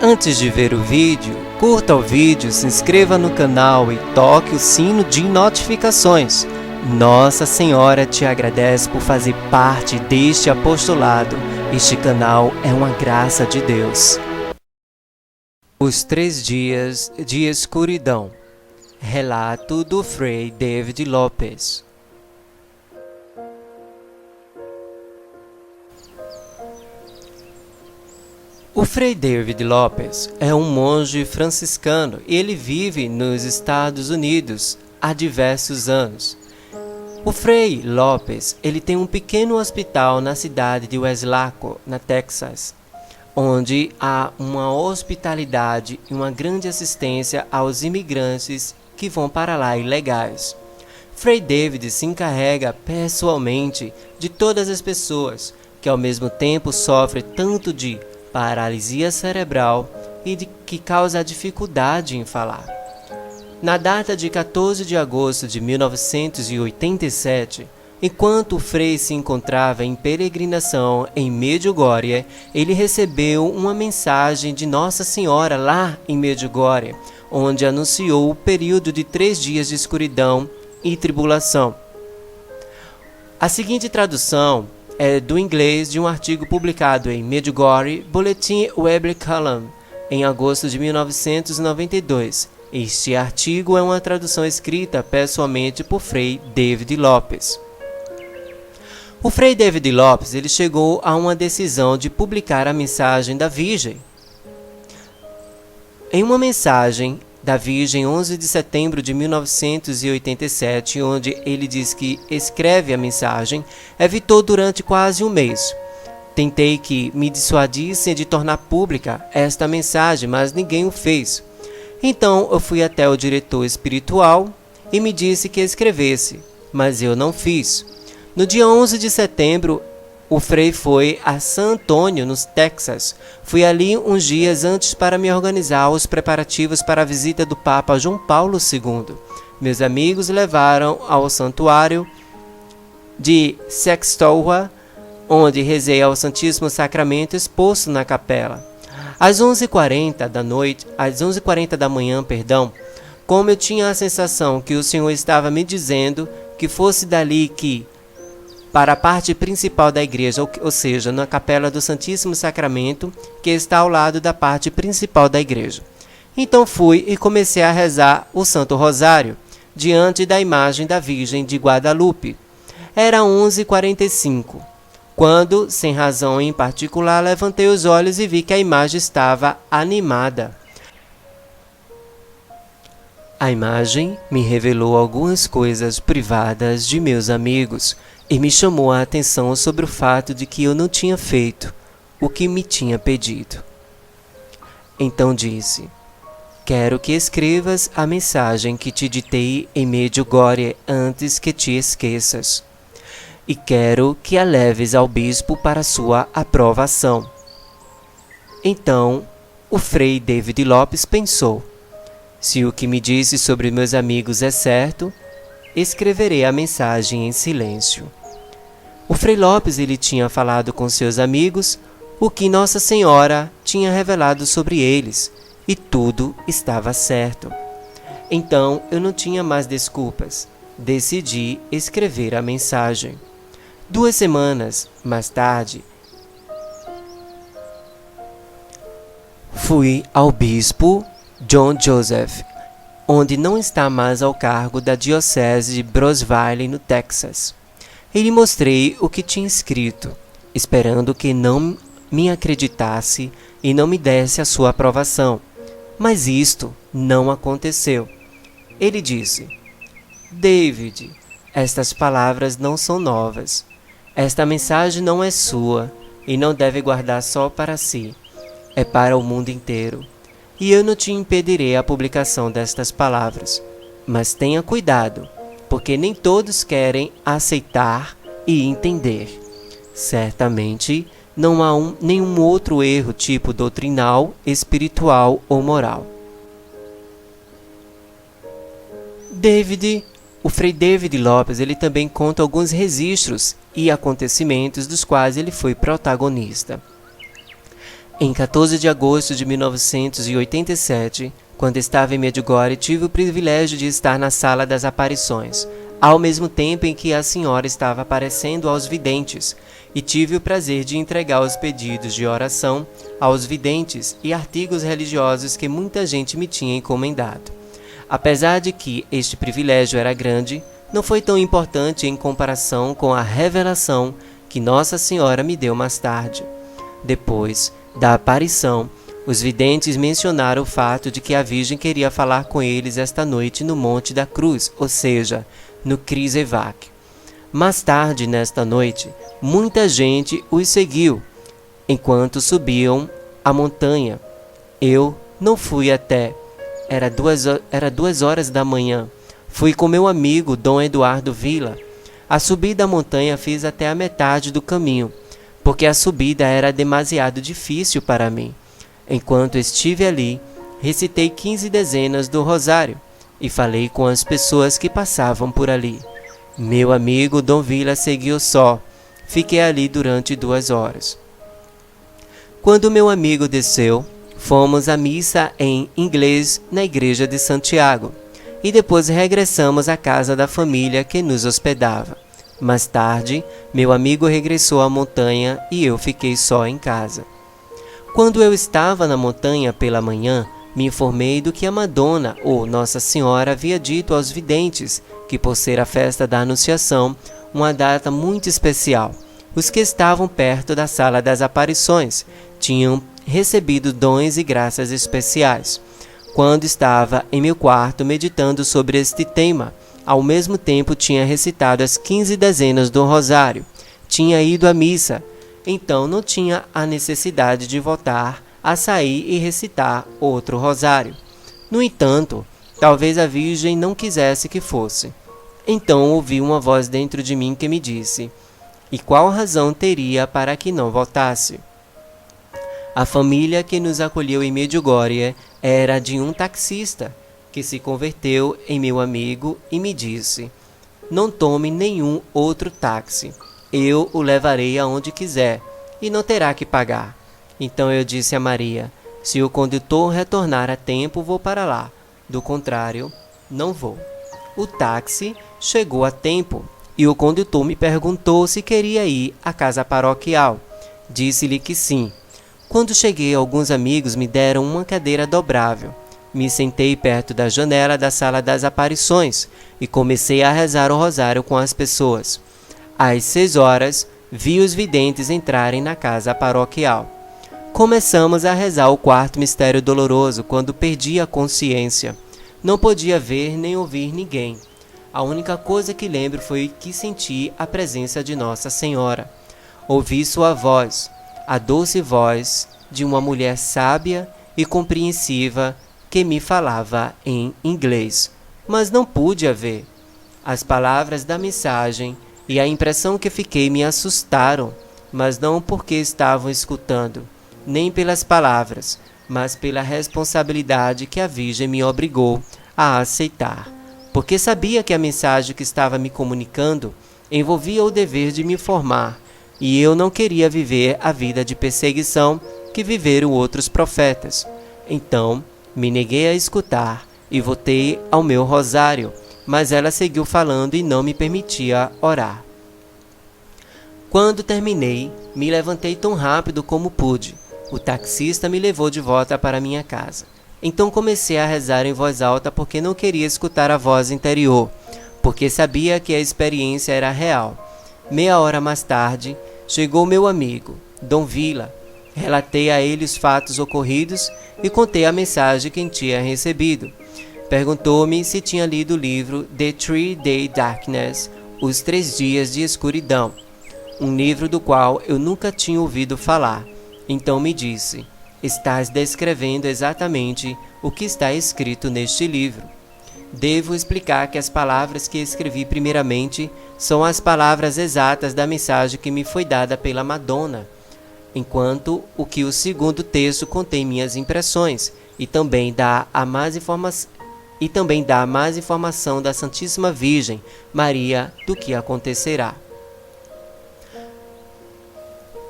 Antes de ver o vídeo, curta o vídeo, se inscreva no canal e toque o sino de notificações. Nossa Senhora te agradece por fazer parte deste apostolado. Este canal é uma graça de Deus. Os 3 dias de escuridão. Relato do Frei David Lopes. O Frei David Lopes é um monge franciscano e ele vive nos Estados Unidos há diversos anos. O Frei Lopes ele tem um pequeno hospital na cidade de Weslaco, na Texas, onde há uma hospitalidade e uma grande assistência aos imigrantes que vão para lá ilegais. Frei David se encarrega pessoalmente de todas as pessoas que ao mesmo tempo sofrem tanto de paralisia cerebral e que causa dificuldade em falar. Na data de 14 de agosto de 1987, enquanto o Frei se encontrava em peregrinação em Medjugorje, ele recebeu uma mensagem de Nossa Senhora lá em Medjugorje, onde anunciou o período de 3 dias de escuridão e tribulação. A seguinte tradução é do inglês de um artigo publicado em Medjugorje Bulletin Weekly Column, em agosto de 1992. Este artigo é uma tradução escrita pessoalmente por Frei David Lopes. O Frei David Lopes ele chegou a uma decisão de publicar a mensagem da Virgem. Em uma mensagem da Virgem, 11 de setembro de 1987, onde ele diz que escreve a mensagem, evitou durante quase um mês. Tentei que me dissuadissem de tornar pública esta mensagem, mas ninguém o fez. Então eu fui até o diretor espiritual e me disse que escrevesse, mas eu não fiz. No dia 11 de setembro, o Frei foi a San Antônio, no Texas. Fui ali uns dias antes para me organizar os preparativos para a visita do Papa João Paulo II. Meus amigos levaram ao santuário de Sextowa, onde rezei ao Santíssimo Sacramento exposto na capela. Às 11h40 da manhã, como eu tinha a sensação que o Senhor estava me dizendo que fosse dali para a parte principal da igreja, ou seja, na capela do Santíssimo Sacramento, que está ao lado da parte principal da igreja. Então fui e comecei a rezar o Santo Rosário, diante da imagem da Virgem de Guadalupe. Era 11h45, quando, sem razão em particular, levantei os olhos e vi que a imagem estava animada. A imagem me revelou algumas coisas privadas de meus amigos e me chamou a atenção sobre o fato de que eu não tinha feito o que me tinha pedido. Então disse: quero que escrevas a mensagem que te ditei em Medjugorje antes que te esqueças, e quero que a leves ao bispo para sua aprovação. Então o Frei David Lopes pensou: se o que me disse sobre meus amigos é certo, escreverei a mensagem em silêncio. O Frei Lopes ele tinha falado com seus amigos o que Nossa Senhora tinha revelado sobre eles, e tudo estava certo. Então eu não tinha mais desculpas. Decidi escrever a mensagem. 2 semanas mais tarde, fui ao bispo John Joseph, onde não está mais ao cargo da diocese de Brownsville, no Texas. E lhe mostrei o que tinha escrito, esperando que não me acreditasse e não me desse a sua aprovação. Mas isto não aconteceu. Ele disse: David, estas palavras não são novas. Esta mensagem não é sua e não deve guardar só para si. É para o mundo inteiro. E eu não te impedirei a publicação destas palavras. Mas tenha cuidado, porque nem todos querem aceitar e entender. Certamente não há nenhum outro erro tipo doutrinal, espiritual ou moral. O Frei David Lopes ele também conta alguns registros e acontecimentos dos quais ele foi protagonista. Em 14 de agosto de 1987, quando estava em Medjugorje, tive o privilégio de estar na Sala das Aparições, ao mesmo tempo em que a senhora estava aparecendo aos videntes, e tive o prazer de entregar os pedidos de oração aos videntes e artigos religiosos que muita gente me tinha encomendado. Apesar de que este privilégio era grande, não foi tão importante em comparação com a revelação que Nossa Senhora me deu mais tarde. Depois da aparição, os videntes mencionaram o fato de que a Virgem queria falar com eles esta noite no Monte da Cruz, ou seja, no Kruiseweg. Mais tarde, nesta noite, muita gente os seguiu enquanto subiam a montanha. Eu não fui até. Era 2 horas da manhã. Fui com meu amigo Dom Eduardo Villa. A subida à montanha fiz até a metade do caminho, porque a subida era demasiado difícil para mim. Enquanto estive ali, recitei 15 dezenas do rosário e falei com as pessoas que passavam por ali. Meu amigo Dom Villa seguiu só. Fiquei ali durante 2 horas. Quando meu amigo desceu, fomos à missa em inglês na igreja de Santiago e depois regressamos à casa da família que nos hospedava. Mais tarde, meu amigo regressou à montanha e eu fiquei só em casa. Quando eu estava na montanha pela manhã, me informei do que a Madonna, ou Nossa Senhora, havia dito aos videntes, que por ser a festa da Anunciação, uma data muito especial, os que estavam perto da Sala das Aparições tinham recebido dons e graças especiais. Quando estava em meu quarto meditando sobre este tema, ao mesmo tempo tinha recitado as 15 dezenas do rosário, tinha ido à missa, então não tinha a necessidade de voltar a sair e recitar outro rosário. No entanto, talvez a Virgem não quisesse que fosse. Então ouvi uma voz dentro de mim que me disse: e qual razão teria para que não voltasse? A família que nos acolheu em Medjugorje era de um taxista, que se converteu em meu amigo e me disse: não tome nenhum outro táxi, eu o levarei aonde quiser e não terá que pagar. Então eu disse a Maria: se o condutor retornar a tempo, vou para lá, do contrário, não vou. O táxi chegou a tempo e o condutor me perguntou se queria ir à casa paroquial. Disse-lhe que sim. Quando cheguei, alguns amigos me deram uma cadeira dobrável. Me sentei perto da janela da Sala das Aparições e comecei a rezar o rosário com as pessoas. Às 6 horas, vi os videntes entrarem na casa paroquial. Começamos a rezar o 4º mistério doloroso quando perdi a consciência. Não podia ver nem ouvir ninguém. A única coisa que lembro foi que senti a presença de Nossa Senhora. Ouvi sua voz, a doce voz de uma mulher sábia e compreensiva que me falava em inglês, mas não pude a ver. As palavras da mensagem e a impressão que fiquei me assustaram, mas não porque estavam escutando, nem pelas palavras, mas pela responsabilidade que a Virgem me obrigou a aceitar, porque sabia que a mensagem que estava me comunicando envolvia o dever de me formar, e eu não queria viver a vida de perseguição que viveram outros profetas. Então, me neguei a escutar e voltei ao meu rosário, mas ela seguiu falando e não me permitia orar. Quando terminei, me levantei tão rápido como pude. O taxista me levou de volta para minha casa. Então comecei a rezar em voz alta porque não queria escutar a voz interior, porque sabia que a experiência era real. Meia hora mais tarde, chegou meu amigo, Dom Villa. Relatei a ele os fatos ocorridos e contei a mensagem que tinha recebido. Perguntou-me se tinha lido o livro The 3-Day Darkness, Os 3 Dias de Escuridão, um livro do qual eu nunca tinha ouvido falar. Então me disse: estás descrevendo exatamente o que está escrito neste livro. Devo explicar que as palavras que escrevi primeiramente são as palavras exatas da mensagem que me foi dada pela Madonna, enquanto o segundo texto contém minhas impressões e também dá a mais informação da Santíssima Virgem Maria do que acontecerá.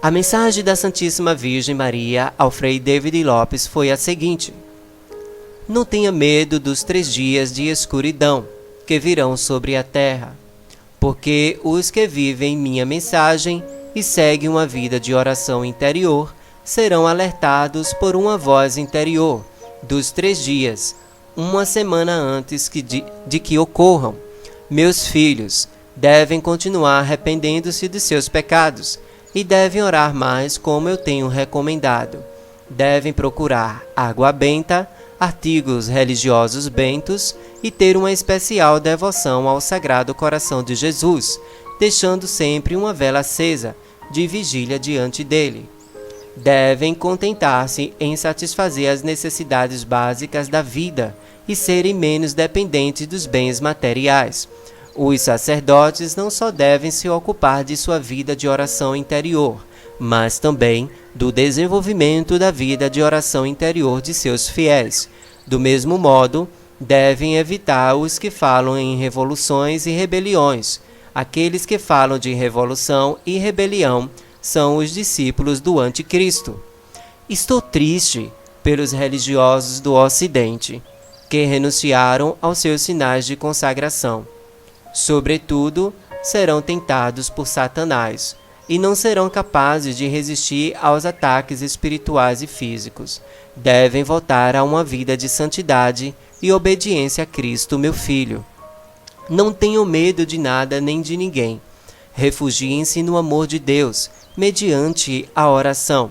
A mensagem da Santíssima Virgem Maria ao Frei David Lopes foi a seguinte: não tenha medo dos 3 dias de escuridão que virão sobre a terra, porque os que vivem minha mensagem e seguem uma vida de oração interior serão alertados por uma voz interior dos 3 dias, uma semana antes de que ocorram. Meus filhos devem continuar arrependendo-se de seus pecados e devem orar mais, como eu tenho recomendado. Devem procurar água benta, artigos religiosos bentos e ter uma especial devoção ao Sagrado Coração de Jesus, deixando sempre uma vela acesa de vigília diante dele. Devem contentar-se em satisfazer as necessidades básicas da vida e serem menos dependentes dos bens materiais. Os sacerdotes não só devem se ocupar de sua vida de oração interior, mas também do desenvolvimento da vida de oração interior de seus fiéis. Do mesmo modo, devem evitar os que falam em revoluções e rebeliões. Aqueles que falam de revolução e rebelião são os discípulos do Anticristo. Estou triste pelos religiosos do Ocidente, que renunciaram aos seus sinais de consagração. Sobretudo, serão tentados por Satanás e não serão capazes de resistir aos ataques espirituais e físicos. Devem voltar a uma vida de santidade e obediência a Cristo, meu filho. Não tenham medo de nada nem de ninguém. Refugiem-se no amor de Deus, mediante a oração,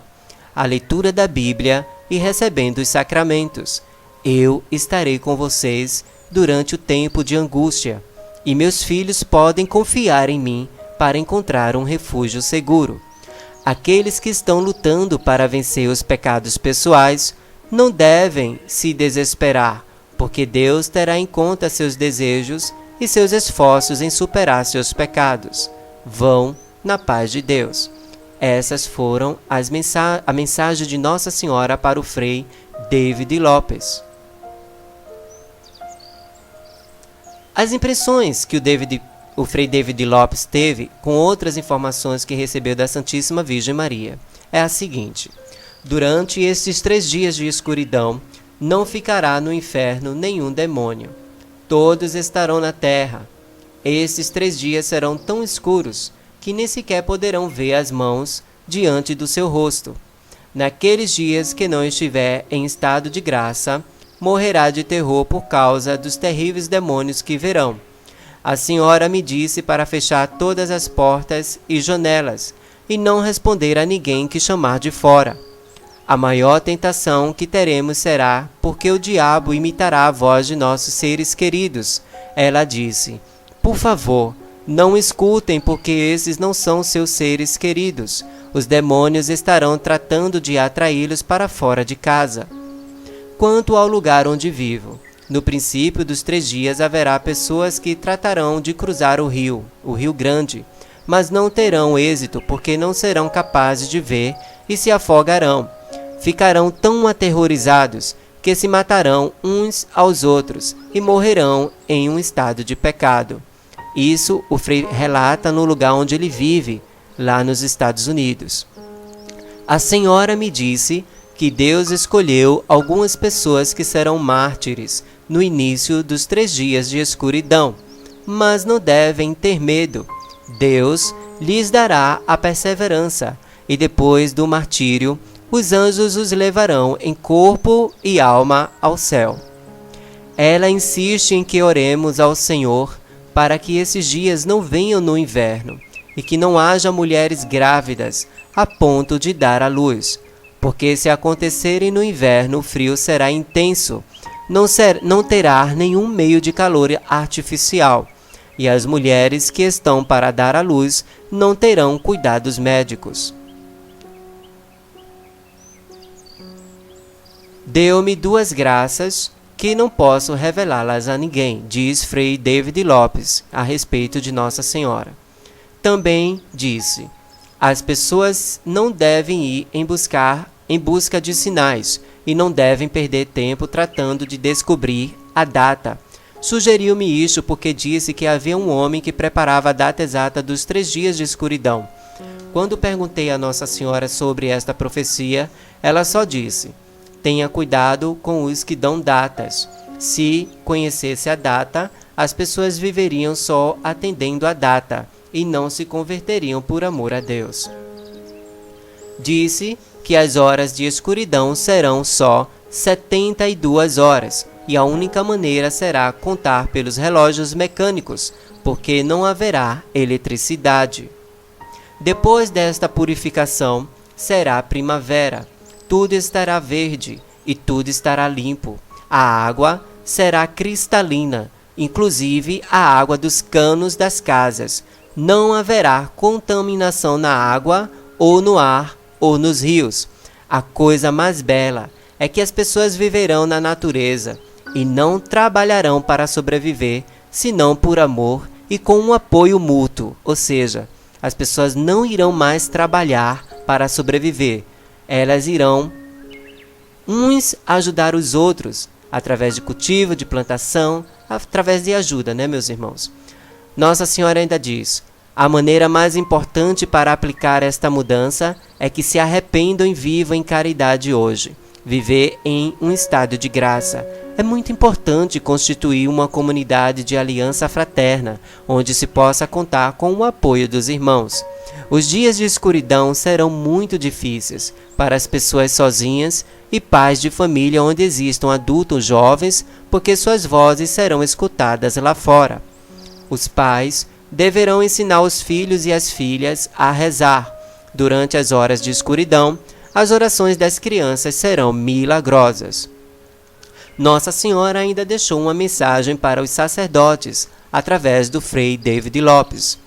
a leitura da Bíblia e recebendo os sacramentos. Eu estarei com vocês durante o tempo de angústia, e meus filhos podem confiar em mim para encontrar um refúgio seguro. Aqueles que estão lutando para vencer os pecados pessoais não devem se desesperar, porque Deus terá em conta seus desejos e seus esforços em superar seus pecados. Vão na paz de Deus. Essas foram a mensagem de Nossa Senhora para o Frei David Lopes. As impressões que o Frei David Lopes teve com outras informações que recebeu da Santíssima Virgem Maria é a seguinte: durante estes 3 dias de escuridão, não ficará no inferno nenhum demônio. Todos estarão na terra. Estes 3 dias serão tão escuros que nem sequer poderão ver as mãos diante do seu rosto. Naqueles dias que não estiver em estado de graça, morrerá de terror por causa dos terríveis demônios que verão. A senhora me disse para fechar todas as portas e janelas e não responder a ninguém que chamar de fora. A maior tentação que teremos será porque o diabo imitará a voz de nossos seres queridos. Ela disse: por favor, não escutem, porque esses não são seus seres queridos. Os demônios estarão tratando de atraí-los para fora de casa. Quanto ao lugar onde vivo, no princípio dos 3 dias haverá pessoas que tratarão de cruzar o Rio Grande, mas não terão êxito porque não serão capazes de ver e se afogarão. Ficarão tão aterrorizados que se matarão uns aos outros e morrerão em um estado de pecado. Isso o Frei relata no lugar onde ele vive, lá nos Estados Unidos. A senhora me disse que Deus escolheu algumas pessoas que serão mártires no início dos 3 dias de escuridão, mas não devem ter medo. Deus lhes dará a perseverança, e depois do martírio, os anjos os levarão em corpo e alma ao céu. Ela insiste em que oremos ao Senhor para que esses dias não venham no inverno e que não haja mulheres grávidas a ponto de dar à luz, porque se acontecerem no inverno, o frio será intenso, não terá nenhum meio de calor artificial, e as mulheres que estão para dar à luz não terão cuidados médicos. Deu-me 2 graças que não posso revelá-las a ninguém, diz Frei David Lopes a respeito de Nossa Senhora. Também disse: as pessoas não devem ir em busca de sinais e não devem perder tempo tratando de descobrir a data. Sugeriu-me isso porque disse que havia um homem que preparava a data exata dos 3 dias de escuridão. Quando perguntei a Nossa Senhora sobre esta profecia, ela só disse: tenha cuidado com os que dão datas. Se conhecesse a data, as pessoas viveriam só atendendo a data e não se converteriam por amor a Deus. Disse que as horas de escuridão serão só 72 horas, e a única maneira será contar pelos relógios mecânicos, porque não haverá eletricidade. Depois desta purificação, será primavera, tudo estará verde e tudo estará limpo. A água será cristalina, inclusive a água dos canos das casas. Não haverá contaminação na água, ou no ar, ou nos rios. A coisa mais bela é que as pessoas viverão na natureza e não trabalharão para sobreviver, senão por amor e com um apoio mútuo, ou seja, as pessoas não irão mais trabalhar para sobreviver. Elas irão uns ajudar os outros, através de cultivo, de plantação, através de ajuda, né, meus irmãos? Nossa Senhora ainda diz: a maneira mais importante para aplicar esta mudança é que se arrependam e vivam em caridade hoje. Viver em um estado de graça. É muito importante constituir uma comunidade de aliança fraterna, onde se possa contar com o apoio dos irmãos. Os dias de escuridão serão muito difíceis para as pessoas sozinhas e pais de família onde existam adultos jovens, porque suas vozes serão escutadas lá fora. Os pais deverão ensinar os filhos e as filhas a rezar. Durante as horas de escuridão, as orações das crianças serão milagrosas. Nossa Senhora ainda deixou uma mensagem para os sacerdotes, através do Frei David Lopes.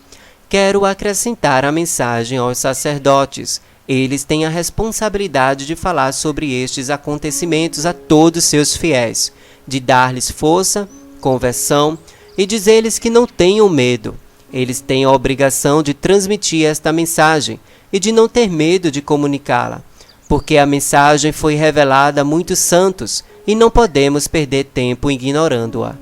Quero acrescentar a mensagem aos sacerdotes. Eles têm a responsabilidade de falar sobre estes acontecimentos a todos seus fiéis, de dar-lhes força, conversão e dizer-lhes que não tenham medo. Eles têm a obrigação de transmitir esta mensagem e de não ter medo de comunicá-la, porque a mensagem foi revelada a muitos santos e não podemos perder tempo ignorando-a.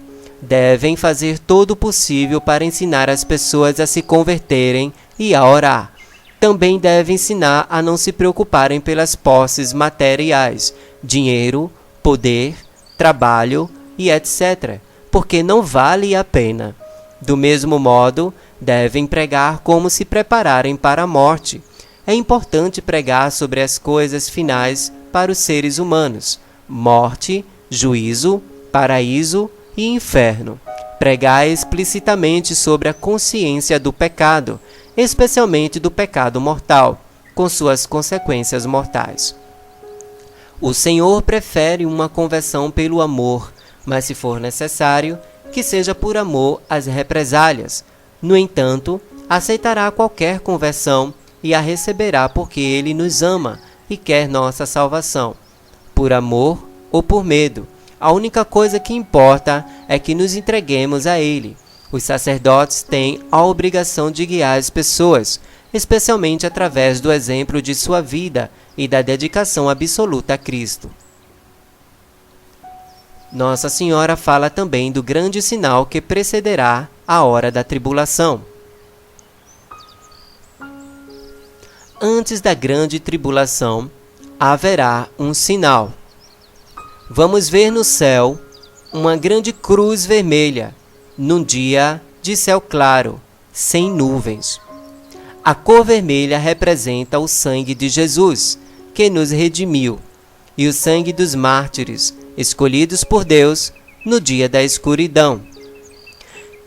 Devem fazer todo o possível para ensinar as pessoas a se converterem e a orar. Também devem ensinar a não se preocuparem pelas posses materiais, dinheiro, poder, trabalho e etc., porque não vale a pena. Do mesmo modo, devem pregar como se prepararem para a morte. É importante pregar sobre as coisas finais para os seres humanos: morte, juízo, paraíso e inferno. Pregar explicitamente sobre a consciência do pecado, especialmente do pecado mortal, com suas consequências mortais. O Senhor prefere uma conversão pelo amor, mas se for necessário, que seja por amor às represálias. No entanto, aceitará qualquer conversão e a receberá porque Ele nos ama e quer nossa salvação. Por amor ou por medo, a única coisa que importa é que nos entreguemos a Ele. Os sacerdotes têm a obrigação de guiar as pessoas, especialmente através do exemplo de sua vida e da dedicação absoluta a Cristo. Nossa Senhora fala também do grande sinal que precederá a hora da tribulação. Antes da grande tribulação, haverá um sinal. Vamos ver no céu uma grande cruz vermelha, num dia de céu claro, sem nuvens. A cor vermelha representa o sangue de Jesus, que nos redimiu, e o sangue dos mártires, escolhidos por Deus no dia da escuridão.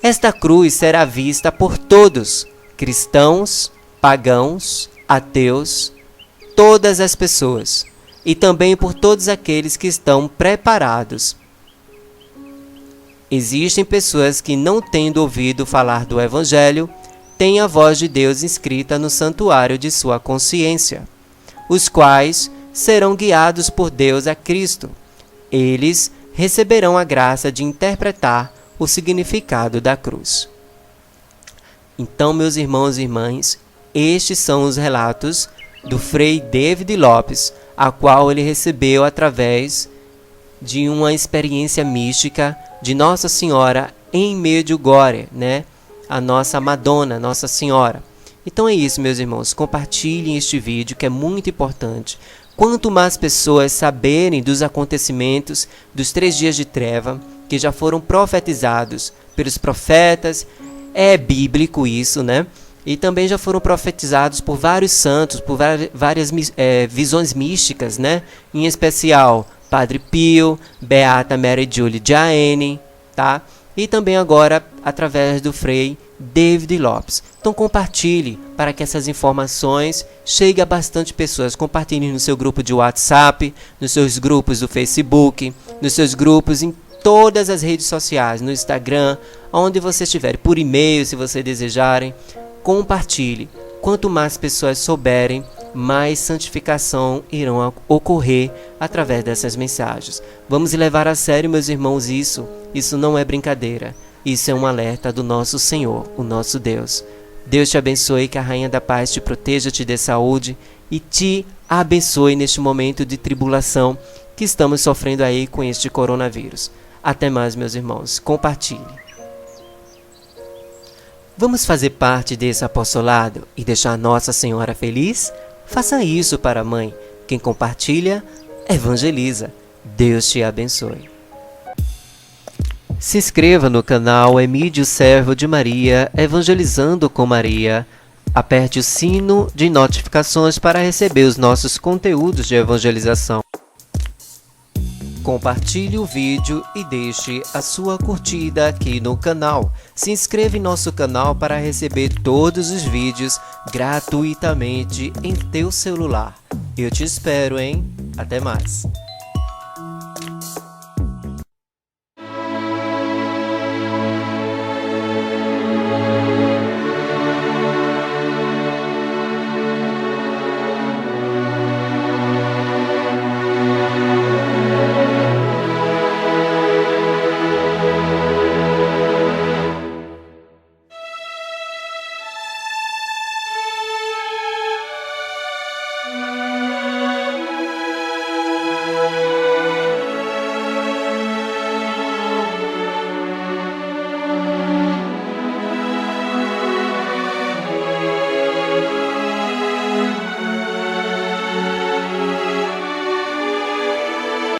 Esta cruz será vista por todos, cristãos, pagãos, ateus, todas as pessoas, e também por todos aqueles que estão preparados. Existem pessoas que, não tendo ouvido falar do Evangelho, têm a voz de Deus inscrita no santuário de sua consciência, os quais serão guiados por Deus a Cristo. Eles receberão a graça de interpretar o significado da cruz. Então, meus irmãos e irmãs, estes são os relatos do Frei David Lopes, a qual ele recebeu através de uma experiência mística de Nossa Senhora em Medjugorje, né? A nossa Madonna, Nossa Senhora. Então é isso, meus irmãos, compartilhem este vídeo que é muito importante. Quanto mais pessoas saberem dos acontecimentos dos 3 dias de treva, que já foram profetizados pelos profetas, é bíblico isso, né? E também já foram profetizados por vários santos, por várias visões místicas, né? Em especial, Padre Pio, Beata Mary Julie Jaene, tá? E também agora através do Frei David Lopes. Então compartilhe para que essas informações cheguem a bastante pessoas. Compartilhe no seu grupo de WhatsApp, nos seus grupos do Facebook, nos seus grupos em todas as redes sociais, no Instagram, onde você estiver, por e-mail se você desejarem. Compartilhe. Quanto mais pessoas souberem, mais santificação irão ocorrer através dessas mensagens. Vamos levar a sério, meus irmãos, isso. Isso não é brincadeira. Isso é um alerta do nosso Senhor, o nosso Deus. Deus te abençoe, que a Rainha da Paz te proteja, te dê saúde e te abençoe neste momento de tribulação que estamos sofrendo aí com este coronavírus. Até mais, meus irmãos. Compartilhe. Vamos fazer parte desse apostolado e deixar Nossa Senhora feliz? Faça isso para a mãe. Quem compartilha, evangeliza. Deus te abençoe. Se inscreva no canal Emídio Servo de Maria, Evangelizando com Maria. Aperte o sino de notificações para receber os nossos conteúdos de evangelização. Compartilhe o vídeo e deixe a sua curtida aqui no canal. Se inscreva em nosso canal para receber todos os vídeos gratuitamente em teu celular. Eu te espero, hein? Até mais!